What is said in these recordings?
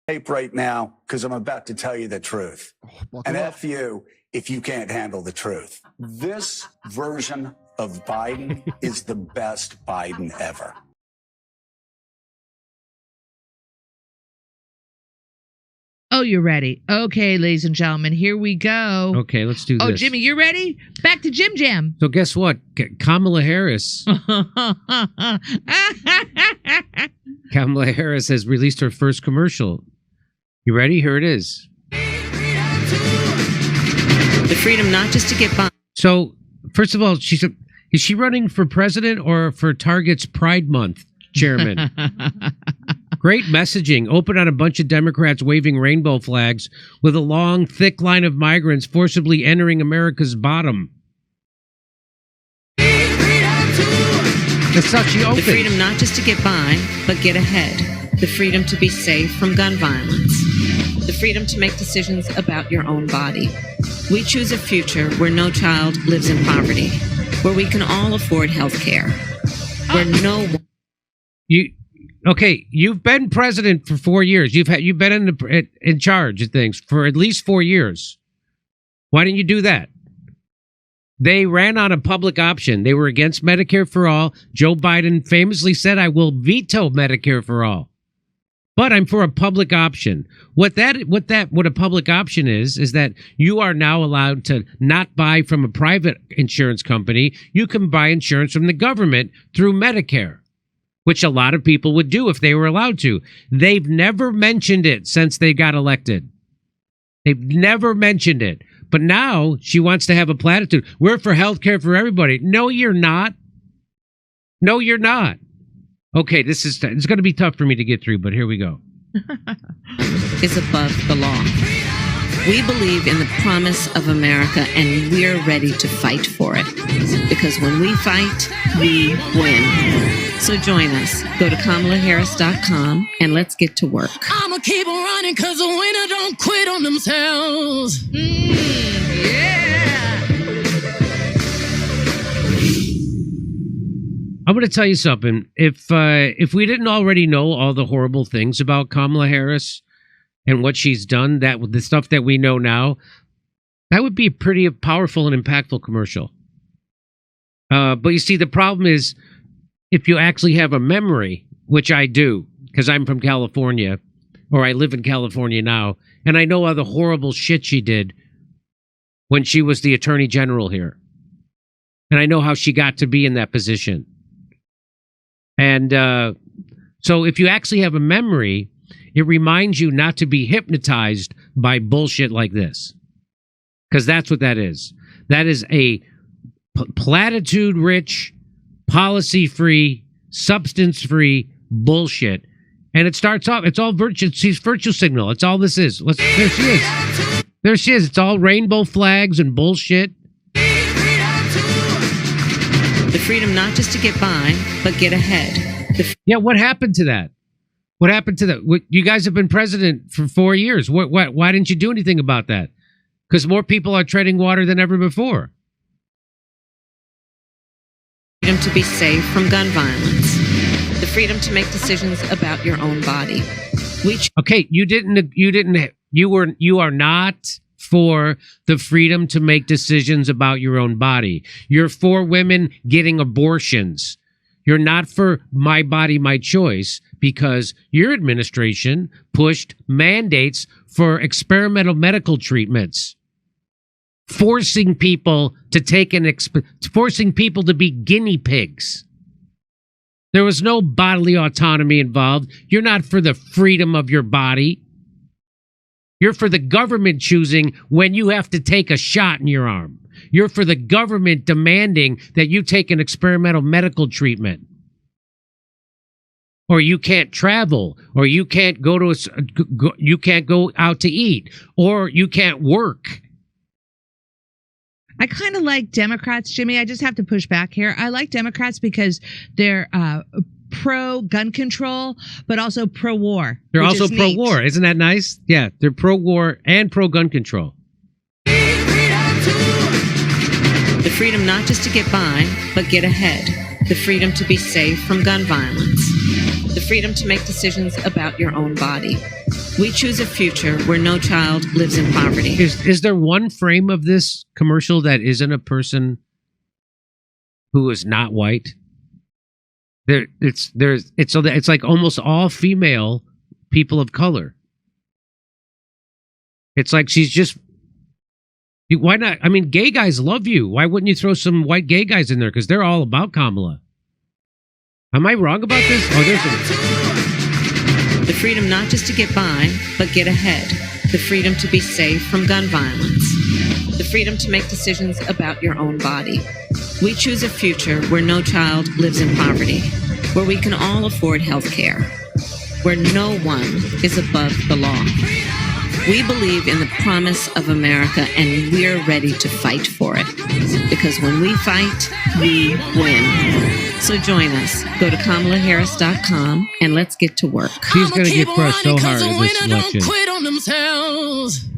Tape right now because I'm about to tell you the truth. And F you if you can't handle the truth. This version of Biden is the best Biden ever. Oh, you're ready. Okay, ladies and gentlemen, here we go. Okay, let's do this. Oh, Jimmy, you ready? Back to Jim Jam. So guess what? Kamala Harris. Kamala Harris has released her first commercial. You ready? Here it is. The freedom not just to get by. So, first of all, is she running for president or for Target's Pride Month chairman? Great messaging. Open on a bunch of Democrats waving rainbow flags with a long, thick line of migrants forcibly entering America's bottom. That's how she opened. The freedom not just to get by, but get ahead. The freedom to be safe from gun violence. The freedom to make decisions about your own body. We choose a future where no child lives in poverty, where we can all afford health care, where no... Okay, you've been president for 4 years. You've been in charge of things for at least 4 years. Why didn't you do that? They ran on a public option. They were against Medicare for all. Joe Biden famously said, "I will veto Medicare for all." But I'm for a public option. What a public option is that you are now allowed to not buy from a private insurance company. You can buy insurance from the government through Medicare, which a lot of people would do if they were allowed to. They've never mentioned it since they got elected. They've never mentioned it. But now she wants to have a platitude. We're for health care for everybody. No, you're not. No, you're not. Okay, it's going to be tough for me to get through, but here we go. Is above the law. We believe in the promise of America, and we're ready to fight for it. Because when we fight, we win. So join us. Go to KamalaHarris.com and let's get to work. I'ma keep on running because the winner don't quit on themselves. Yeah. I'm going to tell you something. If we didn't already know all the horrible things about Kamala Harris and what she's done, the stuff that we know now, that would be a pretty powerful and impactful commercial. But you see, the problem is, if you actually have a memory, which I do, because I'm from California, or I live in California now, and I know all the horrible shit she did when she was the Attorney General here. And I know how she got to be in that position. And so if you actually have a memory, it reminds you not to be hypnotized by bullshit like this. Because that's what that is. That is a platitude-rich, policy-free, substance-free bullshit. And it starts off, it's all virtue signal. It's all this is. There she is. There she is. It's all rainbow flags and bullshit. The freedom not just to get by, but get ahead. Yeah, what happened to that? What happened to that? You guys have been president for 4 years. Why didn't you do anything about that? Because more people are treading water than ever before. Freedom to be safe from gun violence. The freedom to make decisions about your own body. Okay, you are not for the freedom to make decisions about your own body. You're for women getting abortions. You're not for my body, my choice, because your administration pushed mandates for experimental medical treatments, forcing people to forcing people to be guinea pigs. There was no bodily autonomy involved. You're not for the freedom of your body. You're for the government choosing when you have to take a shot in your arm. You're for the government demanding that you take an experimental medical treatment. Or you can't travel, or you can't go out to eat, or you can't work. I kind of like Democrats, Jimmy. I just have to push back here. I like Democrats because they're pro-gun control, but also pro-war. They're also pro-war. Isn't that nice? Yeah, they're pro-war and pro-gun control. The freedom not just to get by, but get ahead. The freedom to be safe from gun violence. The freedom to make decisions about your own body. We choose a future where no child lives in poverty. Is there one frame of this commercial that isn't a person who is not white? It's like almost all female people of color. It's like she's just. Why not? I mean, gay guys love you. Why wouldn't you throw some white gay guys in there? Because they're all about Kamala. Am I wrong about this? Oh, there's The freedom not just to get by, but get ahead. The freedom to be safe from gun violence. The freedom to make decisions about your own body. We choose a future where no child lives in poverty, where we can all afford health care, where no one is above the law. We believe in the promise of America, and we're ready to fight for it. Because when we fight, we win. So join us. Go to KamalaHarris.com and let's get to work. She's going to get crushed so hard in this election. Don't quit on themselves.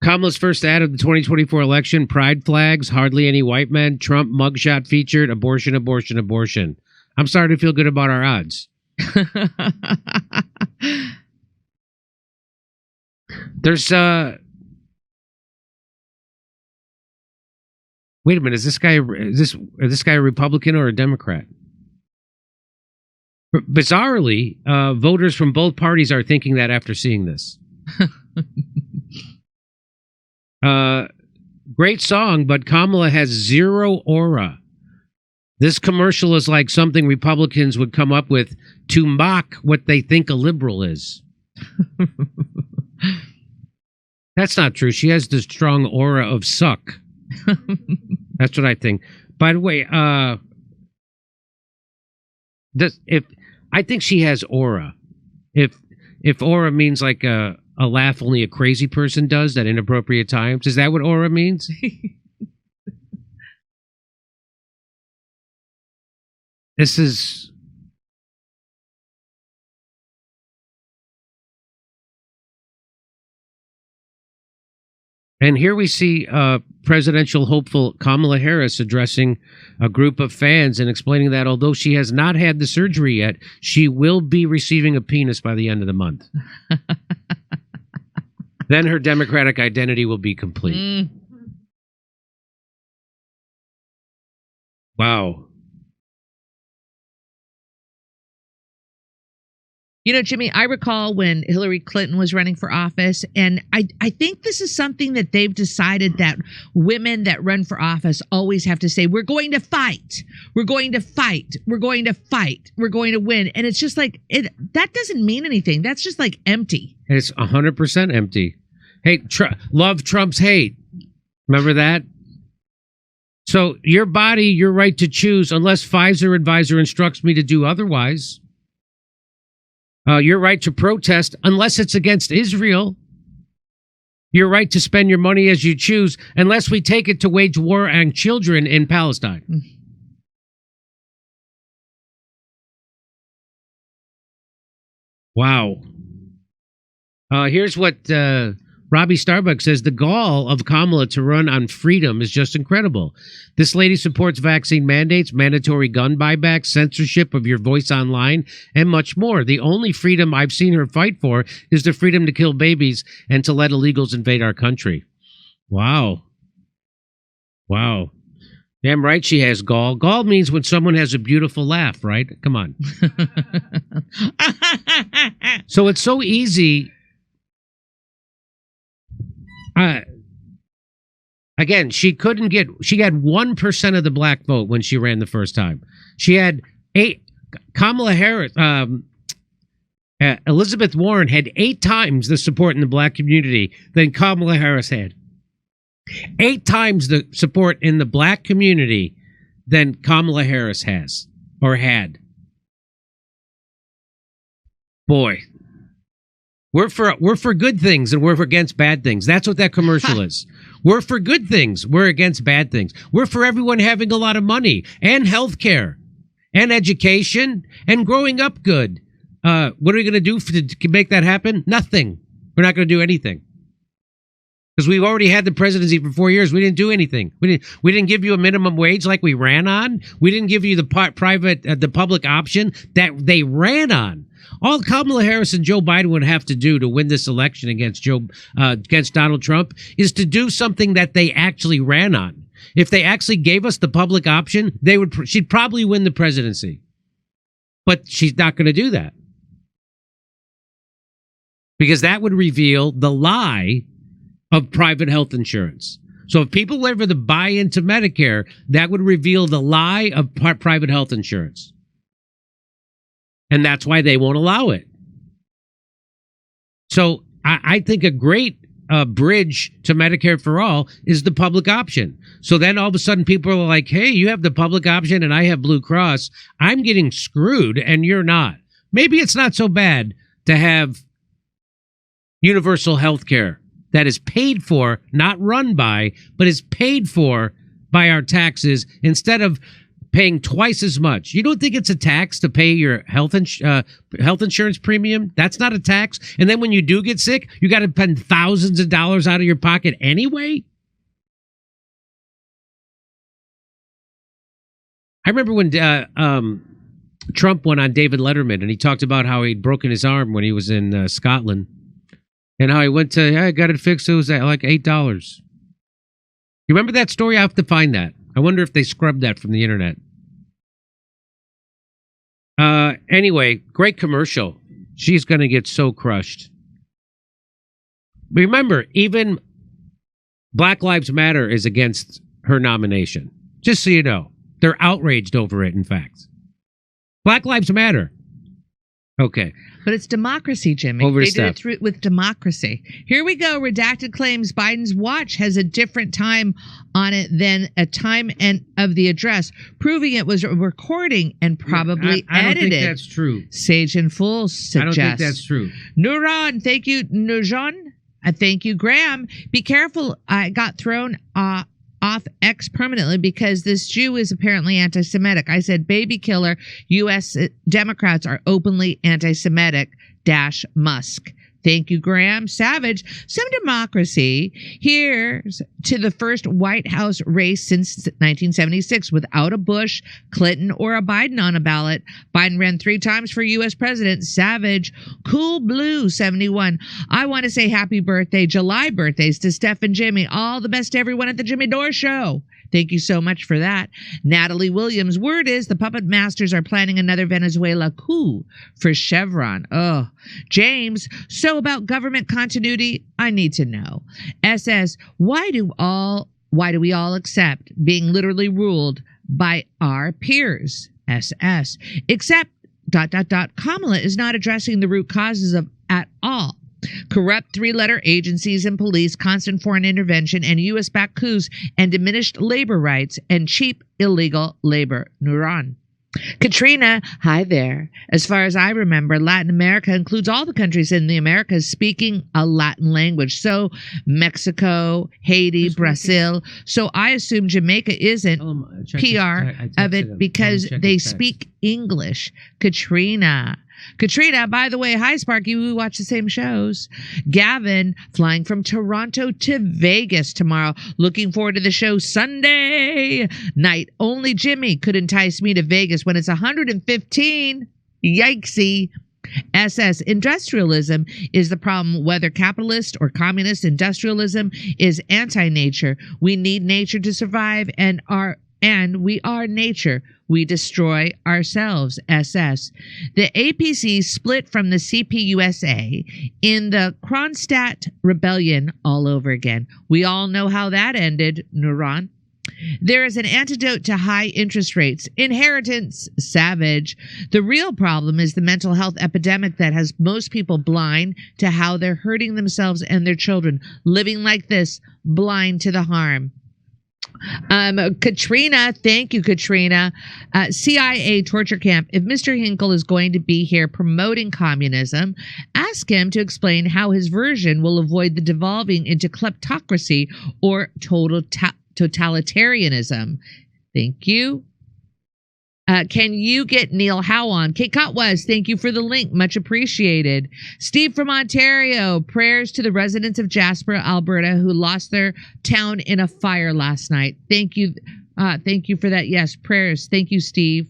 Kamala's first ad of the 2024 election, pride flags, hardly any white men, Trump mugshot featured, abortion, abortion, abortion. I'm starting to feel good about our odds. There's wait a minute, is this guy a Republican or a Democrat? Bizarrely, voters from both parties are thinking that after seeing this. Great song, but Kamala has zero aura. This commercial is like something Republicans would come up with to mock what they think a liberal is. That's not true. She has the strong aura of suck. That's what I think. By the way, I think she has aura. If aura means like a laugh only a crazy person does at inappropriate times, is that what aura means? This is... And here we see presidential hopeful Kamala Harris addressing a group of fans and explaining that although she has not had the surgery yet, she will be receiving a penis by the end of the month. Then her Democratic identity will be complete. Wow. You know, Jimmy, I recall when Hillary Clinton was running for office, and I think this is something that they've decided that women that run for office always have to say, we're going to fight, we're going to fight, we're going to fight, we're going to win. And it's just like, that doesn't mean anything. That's just like empty. It's 100% empty. Hey, love Trump's hate. Remember that? So your body, your right to choose, unless Pfizer advisor instructs me to do otherwise. Your right to protest, unless it's against Israel. Your right to spend your money as you choose, unless we take it to wage war on children in Palestine. Wow. Here's what Robbie Starbuck says. The gall of Kamala to run on freedom is just incredible. This lady supports vaccine mandates, mandatory gun buybacks, censorship of your voice online, and much more. The only freedom I've seen her fight for is the freedom to kill babies and to let illegals invade our country. Wow. Wow. Damn right she has gall. Gall means when someone has a beautiful laugh, right? Come on. So it's so easy. Again, she had 1% of the black vote when she ran the first time. She had Kamala Harris, Elizabeth Warren had 8 times the support in the black community than Kamala Harris had. 8 times the support in the black community than Kamala Harris has or had. Boy. We're for good things and we're against bad things. That's what that commercial is. We're for good things. We're against bad things. We're for everyone having a lot of money and health care and education and growing up good. What are we going to do to make that happen? Nothing. We're not going to do anything. Because we've already had the presidency for 4 years. We didn't do anything. We didn't give you a minimum wage like we ran on. We didn't give you the the public option that they ran on. All Kamala Harris and Joe Biden would have to do to win this election against Donald Trump is to do something that they actually ran on. If they actually gave us the public option, she'd probably win the presidency. But she's not going to do that. Because that would reveal the lie of private health insurance. So if people were to buy into Medicare, that would reveal the lie of private health insurance. And that's why they won't allow it. So I think a great bridge to Medicare for all is the public option. So then all of a sudden people are like, hey, you have the public option and I have Blue Cross. I'm getting screwed and you're not. Maybe it's not so bad to have universal health care that is paid for, not run by, but is paid for by our taxes instead of paying twice as much. You don't think it's a tax to pay your health insurance premium? That's not a tax. And then when you do get sick, you got to spend thousands of dollars out of your pocket anyway? I remember when Trump went on David Letterman and he talked about how he'd broken his arm when he was in Scotland. And how he went to, I got it fixed. It was like $8. You remember that story? I have to find that. I wonder if they scrubbed that from the internet. Anyway, great commercial. She's going to get so crushed. Remember, even Black Lives Matter is against her nomination. Just so you know. They're outraged over it, in fact. Black Lives Matter. Okay. But it's democracy, Jimmy. They did it through with democracy. Here we go. Redacted claims Biden's watch has a different time on it than a time of the address, proving it was a recording and probably edited. I don't think that's true. Sage and Fool suggests. I don't think that's true. Nuran, thank you. Nujan, thank you. Graham, be careful. I got thrown off X permanently because this Jew is apparently anti-Semitic. I said, baby killer, U.S. Democrats are openly anti-Semitic, Musk. Thank you, Graham. Savage, some democracy. Here's to the first White House race since 1976 without a Bush, Clinton, or a Biden on a ballot. Biden ran 3 times for U.S. president. Savage. Cool Blue 71. I want to say happy birthday, July birthdays to Steph and Jimmy. All the best to everyone at the Jimmy Dore Show. Thank you so much for that. Natalie Williams, word is the puppet masters are planning another Venezuela coup for Chevron. Oh, James, so about government continuity, I need to know. SS, why do we all accept being literally ruled by our peers? SS, except ... Kamala is not addressing the root causes of at all. Corrupt 3-letter agencies and police, constant foreign intervention, and U.S.-backed coups, and diminished labor rights and cheap illegal labor. Nuran. Katrina, hi there. As far as I remember, Latin America includes all the countries in the Americas speaking a Latin language. So Mexico, Haiti, Brazil. So I assume Jamaica isn't PR of it because they speak English. Katrina, by the way, hi Sparky, we watch the same shows. Gavin, flying from Toronto to Vegas tomorrow. Looking forward to the show Sunday night. Only Jimmy could entice me to Vegas when it's 115. Yikesy. SS, industrialism is the problem, whether capitalist or communist. Industrialism is anti-nature. We need nature to survive and we are nature. We destroy ourselves, SS. The APC split from the CPUSA in the Kronstadt Rebellion all over again. We all know how that ended, Nuran. There is an antidote to high interest rates. Inheritance, Savage. The real problem is the mental health epidemic that has most people blind to how they're hurting themselves and their children. Living like this, blind to the harm. Katrina, thank you, Katrina. CIA torture camp. If Mr. Hinkle is going to be here promoting communism, ask him to explain how his version will avoid the devolving into kleptocracy or total totalitarianism. Thank you. Can you get Neil Howe on? Kate Cotwas, thank you for the link. Much appreciated. Steve from Ontario, prayers to the residents of Jasper, Alberta, who lost their town in a fire last night. Thank you. Thank you for that. Yes, prayers. Thank you, Steve.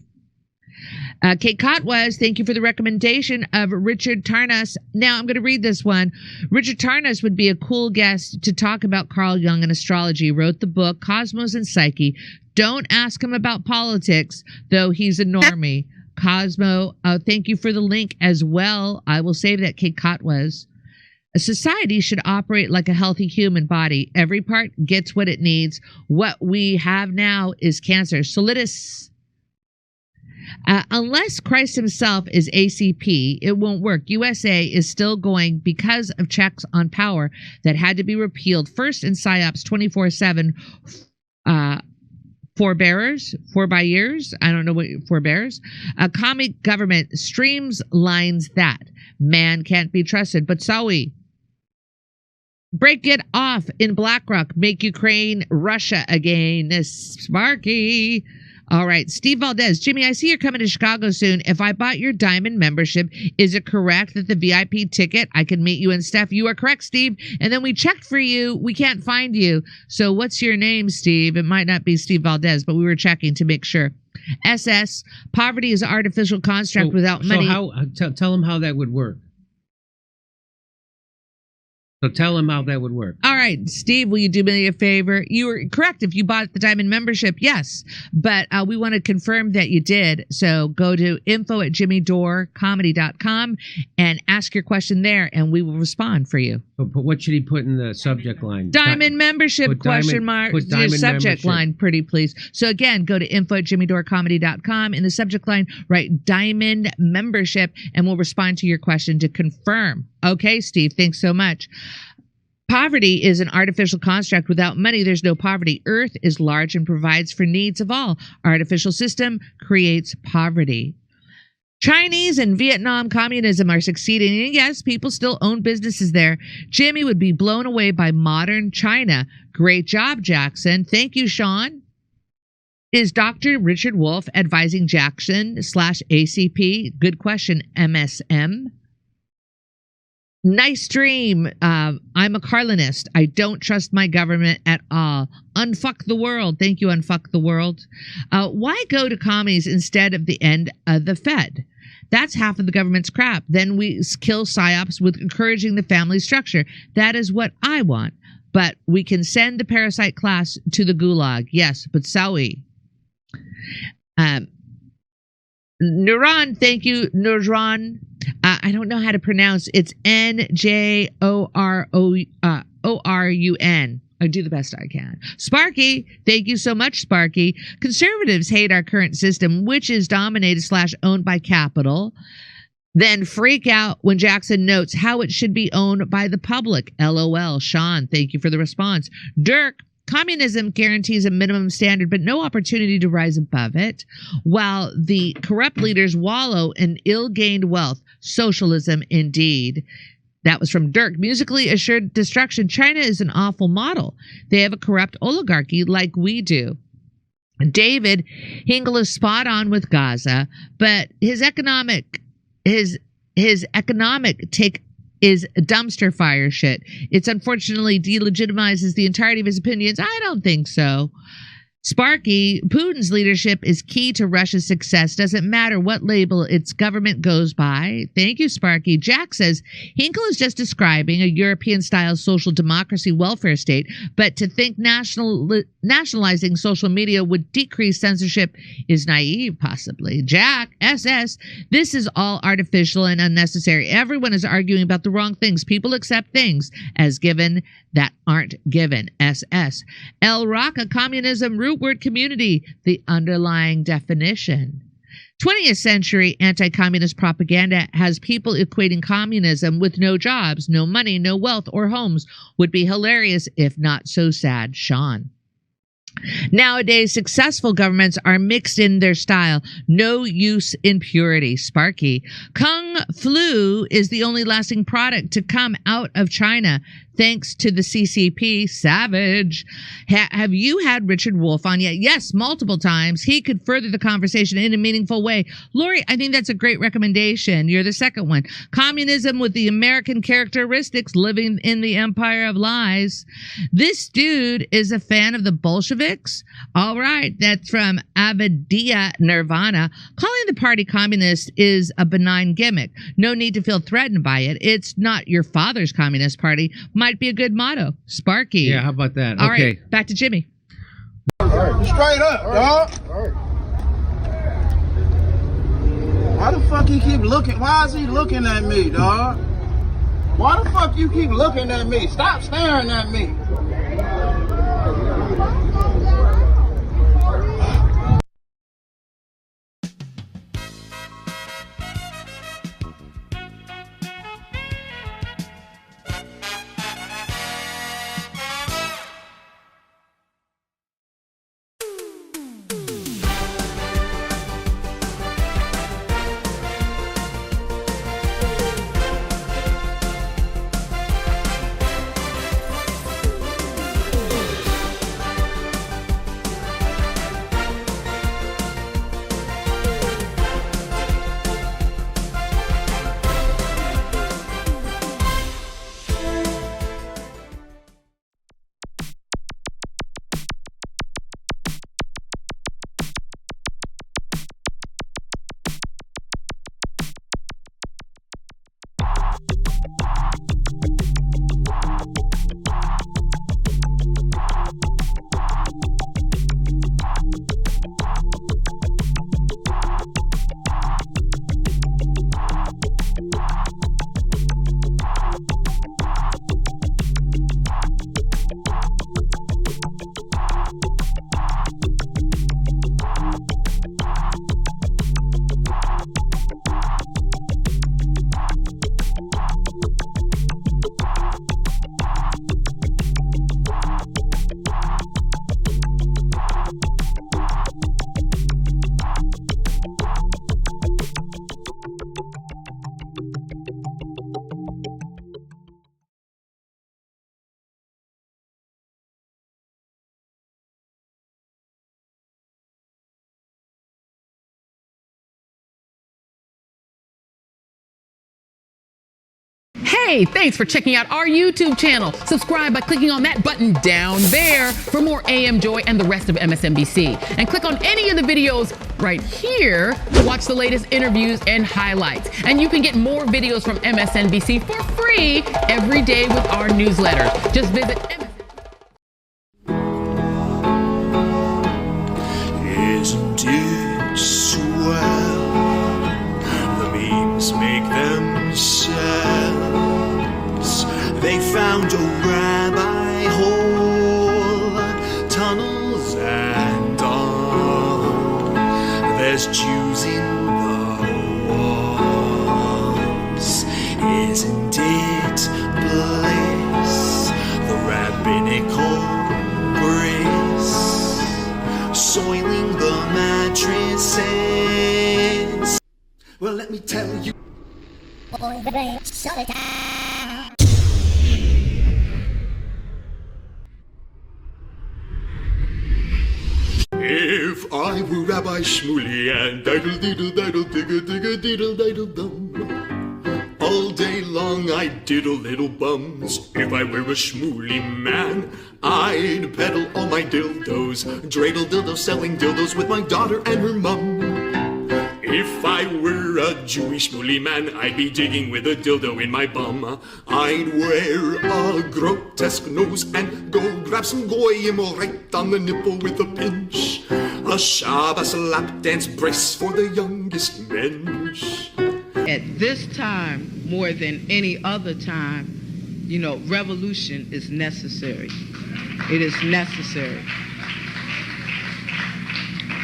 Kate Cotwas, thank you for the recommendation of Richard Tarnas. Now I'm going to read this one. Richard Tarnas would be a cool guest to talk about Carl Jung and astrology. Wrote the book Cosmos and Psyche. Don't ask him about politics, though he's a normie. Cosmo, thank you for the link as well. I will save that, Kate Cotwas. A society should operate like a healthy human body. Every part gets what it needs. What we have now is cancer. Solidus. Unless Christ himself is ACP, it won't work. USA is still going because of checks on power that had to be repealed. First in PSYOPs 24/7. Forbearers, 4 by years. I don't know what forbearers. A commie government streamlines that. Man can't be trusted. But Sawi. Break it off in BlackRock. Make Ukraine Russia again. Sparky. All right. Steve Valdez. Jimmy, I see you're coming to Chicago soon. If I bought your diamond membership, is it correct that the VIP ticket, I can meet you and Steph? You are correct, Steve. And then we checked for you. We can't find you. So what's your name, Steve? It might not be Steve Valdez, but we were checking to make sure. SS. Poverty is an artificial construct without money. So tell him how that would work. So tell him how that would work. All right, Steve, will you do me a favor? You were correct. If you bought the diamond membership, yes. But we want to confirm that you did. So go to info@jimmydorecomedy.com and ask your question there, and we will respond for you. But what should he put in the subject line? Diamond membership, question mark. Put diamond subject membership. line, pretty please. So again, go to info@jimmydorecomedy.com. In the subject line, write diamond membership, and we'll respond to your question to confirm. Okay, Steve, thanks so much. Poverty is an artificial construct. Without money, there's no poverty. Earth is large and provides for needs of all. Artificial system creates poverty. Chinese and Vietnam communism are succeeding. And yes, people still own businesses there. Jimmy would be blown away by modern China. Great job, Jackson. Thank you, Sean. Is Dr. Richard Wolf advising Jackson/ACP? Good question, MSM. Nice dream. I'm a Carlinist. I don't trust my government at all. Unfuck the world. Thank you, Unfuck the world. Why go to commies instead of the end of the Fed? That's half of the government's crap. Then we kill PSYOPs with encouraging the family structure. That is what I want. But we can send the parasite class to the gulag. Yes, but Sawi. Nuran, thank you, Nurran. I don't know how to pronounce. It's NJORUN. I do the best I can. Sparky, thank you so much, Sparky. Conservatives hate our current system, which is dominated/owned by capital. Then freak out when Jackson notes how it should be owned by the public. LOL. Sean, thank you for the response. Dirk, communism guarantees a minimum standard, but no opportunity to rise above it, while the corrupt leaders wallow in ill-gained wealth. Socialism, indeed. That was from Dirk. Musically assured destruction. China is an awful model. They have a corrupt oligarchy like we do. David, Hingle is spot on with Gaza, but his economic take is dumpster fire shit. It's unfortunately delegitimizes the entirety of his opinions. I don't think so. Sparky, Putin's leadership is key to Russia's success. Doesn't matter what label its government goes by. Thank you, Sparky. Jack says, Hinkle is just describing a European-style social democracy welfare state, but to think nationalizing social media would decrease censorship is naive, possibly. Jack, SS, this is all artificial and unnecessary. Everyone is arguing about the wrong things. People accept things as given that aren't given. SS. El Raqqa, communism, root word community, the underlying definition. 20th century anti-communist propaganda has people equating communism with no jobs, no money, no wealth or homes. Would be hilarious if not so sad. Sean. Nowadays, successful governments are mixed in their style. No use in purity. Sparky. Kung Flu is the only lasting product to come out of China, thanks to the CCP. Savage. Have you had Richard Wolff on yet? Yes, multiple times. He could further the conversation in a meaningful way. Lori, I think that's a great recommendation. You're the second one. Communism with the American characteristics, living in the empire of lies. This dude is a fan of the Bolsheviks. All right, that's from Avadia Nirvana. Calling the party communist is a benign gimmick. No need to feel threatened by it. It's not your father's communist party. Might be a good motto. Sparky. Yeah, how about that? All okay. right, back to Jimmy. All right. Straight up, dog. All right. Why the fuck he keep looking? Why is he looking at me, dog? Why the fuck you keep looking at me? Stop staring at me. Hey, thanks for checking out our YouTube channel. Subscribe by clicking on that button down there for more AM Joy and the rest of MSNBC. And click on any of the videos right here to watch the latest interviews and highlights. And you can get more videos from MSNBC for free every day with our newsletter. Just visit Isn't it swell? The memes make themselves. They found a rabbi hole, tunnels and all. There's Jews in the walls. Isn't it bliss? The rabbinical grace soiling the mattresses. Well, let me tell you. If I were Rabbi Shmuley and diddle diddle diddle digga digga diddle diddle dum, all day long I'd diddle little bums. If I were a Shmuley man, I'd peddle all my dildos, dreidel dildos, selling dildos with my daughter and her mum. If I were a Jewish Shmuley man, I'd be digging with a dildo in my bum. I'd wear a grotesque nose and go grab some goyim right on the nipple with a pinch. A Shabbos lap dance brace for the youngest mensch. At this time, more than any other time, you know, revolution is necessary. It is necessary.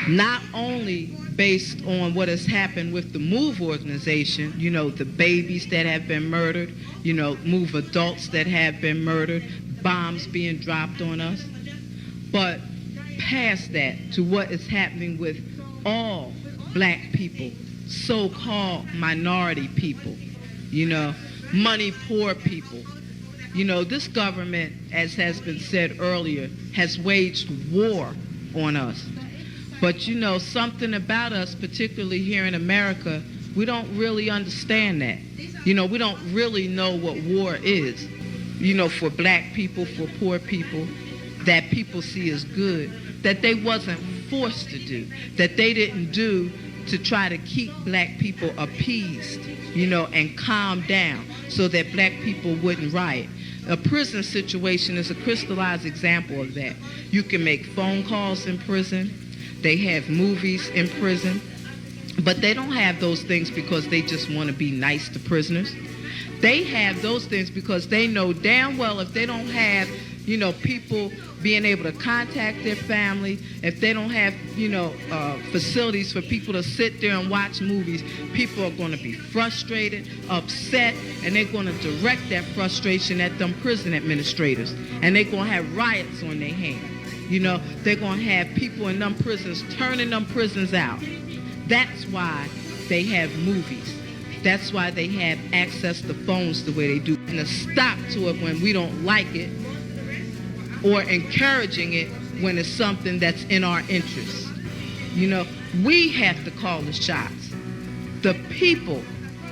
Not only based on what has happened with the MOVE organization, you know, the babies that have been murdered, you know, MOVE adults that have been murdered, bombs being dropped on us, but past that to what is happening with all black people, so-called minority people, money poor people. This government, as has been said earlier, has waged war on us. But something about us, particularly here in America, we don't really understand that. We don't really know what war is, for black people, for poor people, that people see as good, that they wasn't forced to do, that they didn't do to try to keep black people appeased, and calm down so that black people wouldn't riot. A prison situation is a crystallized example of that. You can make phone calls in prison. They have movies in prison. But they don't have those things because they just want to be nice to prisoners. They have those things because they know damn well if they don't have, people being able to contact their family, if they don't have, facilities for people to sit there and watch movies, people are going to be frustrated, upset, and they're going to direct that frustration at them prison administrators. And they're going to have riots on their hands. They're going to have people in them prisons turning them prisons out. That's why they have movies. That's why they have access to phones the way they do. And a stop to it when we don't like it, or encouraging it when it's something that's in our interest. We have to call the shots. The people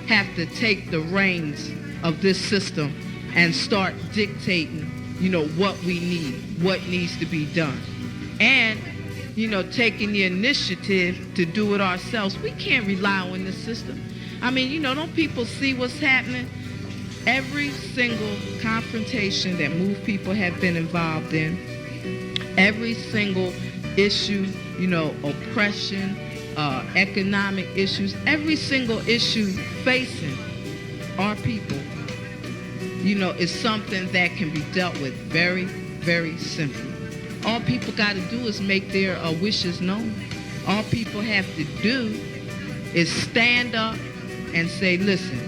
have to take the reins of this system and start dictating, what we need, what needs to be done. And taking the initiative to do it ourselves. We can't rely on this system. Don't people see what's happening? Every single confrontation that MOVE people have been involved in, every single issue, oppression, economic issues, every single issue facing our people, is something that can be dealt with very, very simply. All people got to do is make their wishes known. All people have to do is stand up and say, listen,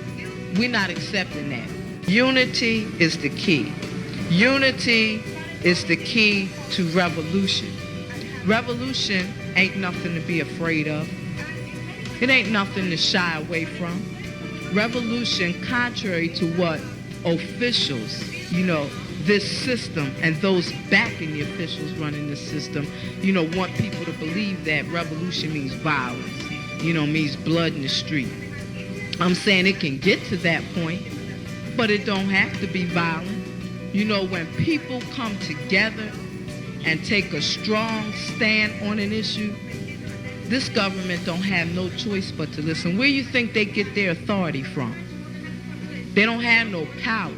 we're not accepting that. Unity is the key. Unity is the key to revolution. Revolution ain't nothing to be afraid of. It ain't nothing to shy away from. Revolution, contrary to what officials, this system and those backing the officials running this system, want people to believe that revolution means violence, means blood in the street. I'm saying it can get to that point, but it don't have to be violent. When people come together and take a strong stand on an issue, this government don't have no choice but to listen. Where you think they get their authority from? They don't have no power,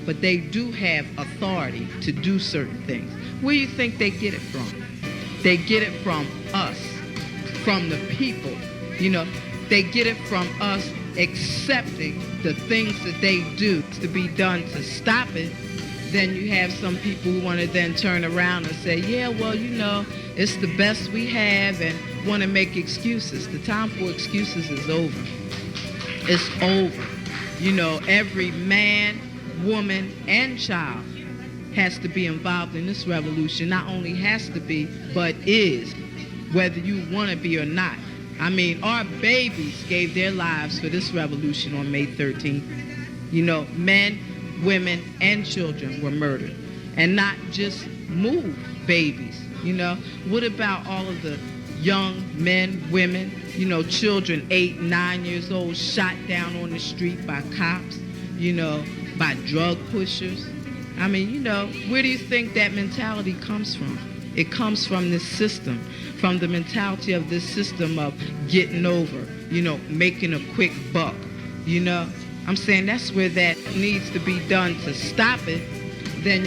but they do have authority to do certain things. Where do you think they get it from? They get it from us, from the people. They get it from us accepting the things that they do to be done to stop it. Then you have some people who want to then turn around and say, yeah, well, it's the best we have, and want to make excuses. The time for excuses is over. It's over. Every man, woman, and child has to be involved in this revolution. Not only has to be, but is, whether you want to be or not. Our babies gave their lives for this revolution on May 13th. Men, women, and children were murdered. And not just MOVE babies. What about all of the young men, women, children 8, 9 years old shot down on the street by cops, by drug pushers? Where do you think that mentality comes from? It comes from this system, from the mentality of this system of getting over, making a quick buck, I'm saying that's where that needs to be done to stop it. Then,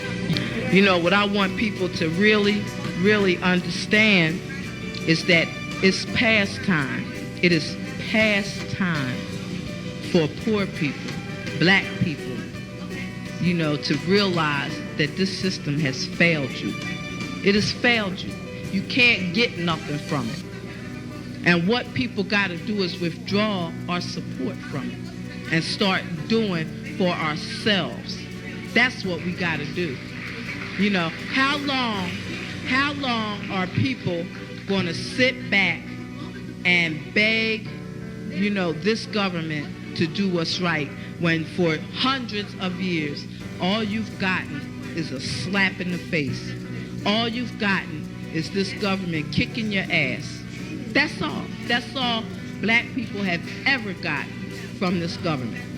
what I want people to really, really understand is that it's past time. It is past time for poor people, black people, to realize that this system has failed you. It has failed you. You can't get nothing from it. And what people got to do is withdraw our support from it and start doing for ourselves. That's what we got to do. How long How long are people going to sit back and beg, you know, this government to do what's right when for hundreds of years all you've gotten is a slap in the face? All you've gotten is this government kicking your ass. That's all. That's all black people have ever gotten from this government.